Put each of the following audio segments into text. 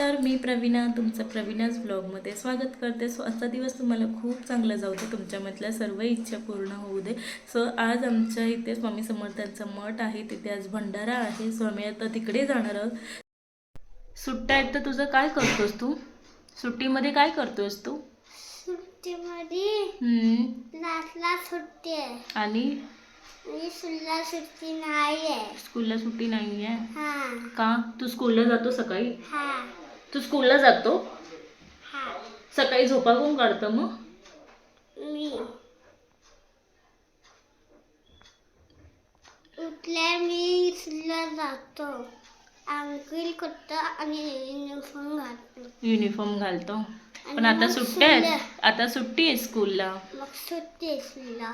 नमस्कार, मी प्रवीणा तुमचं प्रवीणाज ब्लॉगमध्ये स्वागत करते. सो आजचा दिवस तुम्हाला खूप चांगला जाऊ दे, तुमच्यामधल्या सर्व इच्छा पूर्ण होऊ दे. सो आज आमच्या इथे स्वामी समर्थांचं मठ आहे, तिथे आज भंडारा आहे. सो आम्ही आता तिकडे जाणार आहोत. सुट्ट्या आहेत तर तुझं काय करतोस तू? सुट्टीमध्ये काय करतोस तू? सुट्टीमध्ये क्लासला सुट्टी आहे आणि स्कूलला सुट्टी नाही आहे. स्कूलला सुट्टी नाही आहे हां का? तू स्कूलला जातो सकाळी? हां तू स्कूलला जातो हां सकाळी? झोपा कोण काढतं मग? मी उठल्या मी स्कूलला जातो, अंघोळ करतो आणि युनिफॉर्म घालतो. युनिफॉर्म घालतो. पण आणि आता मग सुट्ट्या आहेत, आता सुट्टी आहे स्कूलला. मग सुट्टी आहे स्कूलला.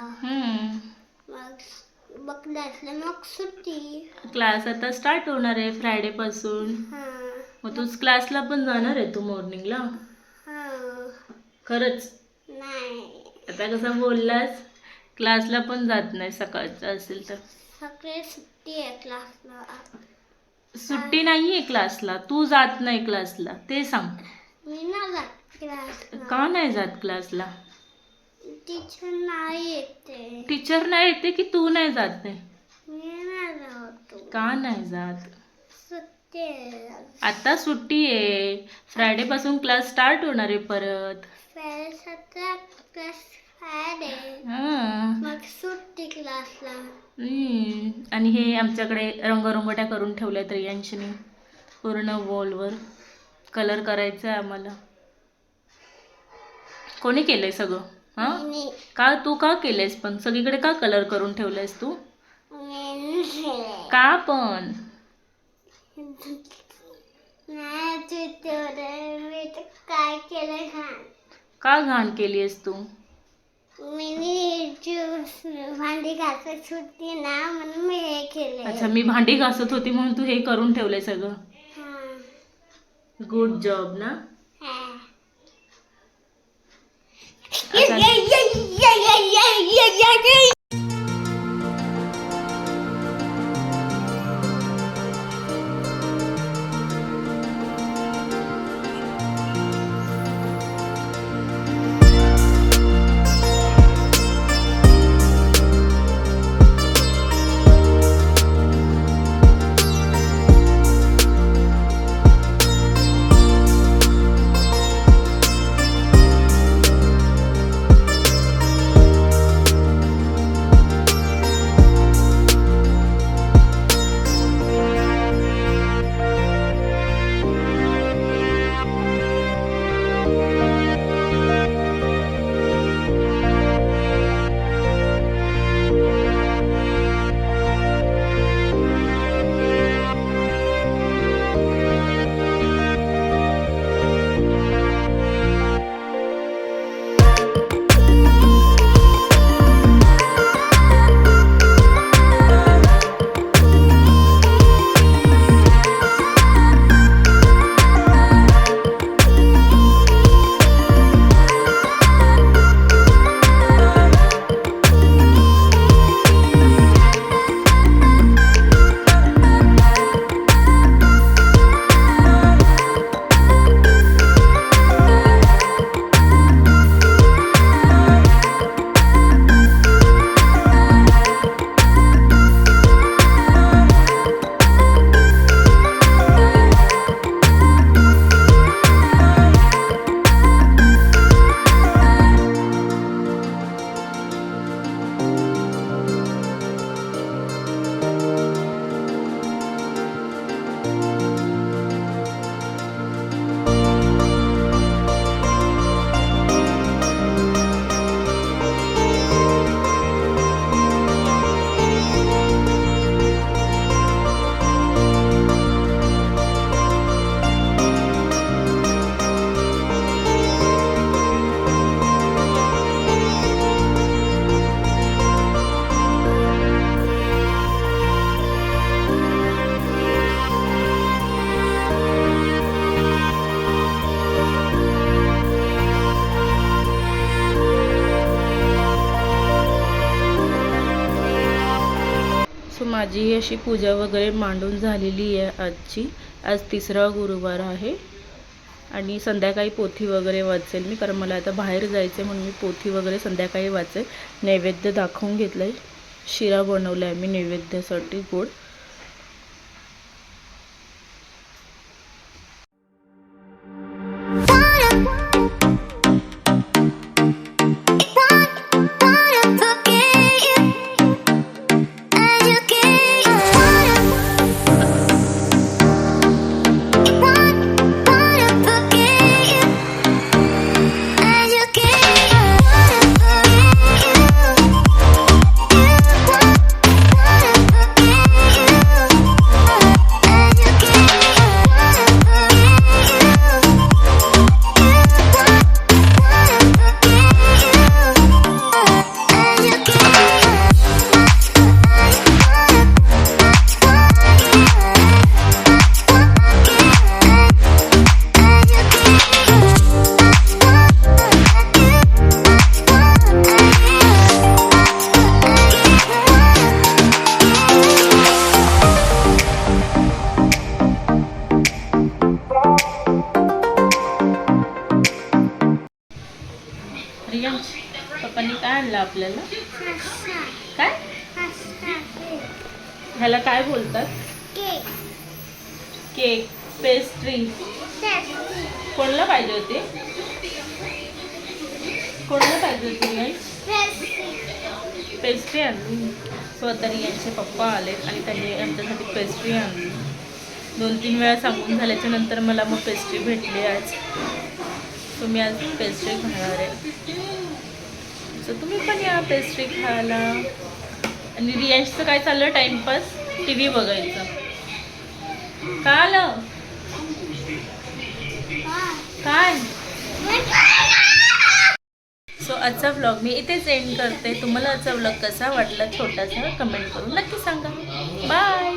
मग क्लासला मग सुट्टी. क्लास आता स्टार्ट होणार आहे फ्रायडे पासून. हां मग तू क्लासला पण जाणार आहे तू मॉर्निंगला? हां खरंच? नाही, आता कसं बोललास, क्लासला पण जात नाही सकाळचं असेल तर? सगळे सुट्टी आहे क्लासला. सुट्टी नाही आहे क्लासला, तू जात नाही क्लासला ते सांग. मी नाही जात क्लासला. का नाही जात क्लासला? टीचर नाही येते. टीचर नाही येते की तू नाही जात आहे? मी नाही जात. का नाही जात? सुट्टी आहे. आता सुट्टी आहे, फ्रायडे पासून क्लास स्टार्ट होणार आहे परत. सतरा क्लास फ्रायडे, हां. मग सुट्टी क्लासला. आणि हे आमच्याकडे रंगरंगोट्या करून ठेवल्या रियांशनी, पूर्ण वॉलवर कलर करायचं आहे आम्हाला. कोणी केलंय सगळं? हां मी का? तू का केलंयस पण? सगळीकडे का कलर करून ठेवलायस तू? मी का पण? नाही तेवढं मी तर काय केलं घाण. का घाण केलीयस तू? मी भांडी घासत सुट्टी ना म्हणून मी हे केले. अच्छा, मी भांडी घासत होती म्हणून तू हे करून ठेवलंय सगळं. हां गुड जॉब ना. हां. माझी अशी पूजा वगैरे मांडून झालेली आहे आजची. आज 3रा गुरुवार आहे आणि संध्याकाळी पोथी वगैरे वाचेल मी, कारण मला आता बाहेर जायचं आहे म्हणून मी पोथी वगैरे संध्याकाळी वाचेल. नैवेद्य दाखवून घेतलं आहे. शिरा बनवला आहे मी नैवेद्यासाठी गोड. रियांश, पप्पांनी काय आणलं आपल्याला? काय? ह्याला काय बोलतात? Cake, pastry. कोणाला पाहिजे होते? कोणाला पाहिजे होती रियांश? पेस्ट्री आणली. सो आता रियांचे पप्पा आलेत आणि त्यांनी आमच्यासाठी पेस्ट्री आणली. 2-3 वेळा सांगून झाल्याच्या नंतर मला मग पेस्ट्री भेटली आज. सो मी आज पेस्ट्री खाणार आहे. सो तुम्ही पण या पेस्ट्री खायला. आणि रियांशचं काय चाललं? टाइमपास, TV बघायचं. काय आलं? काय? सो आजचा व्लॉग मी इथेच एंड करते. तुम्हाला आजचा व्लॉग कसा वाटला छोटासा कमेंट करून नक्की सांगा. बाय.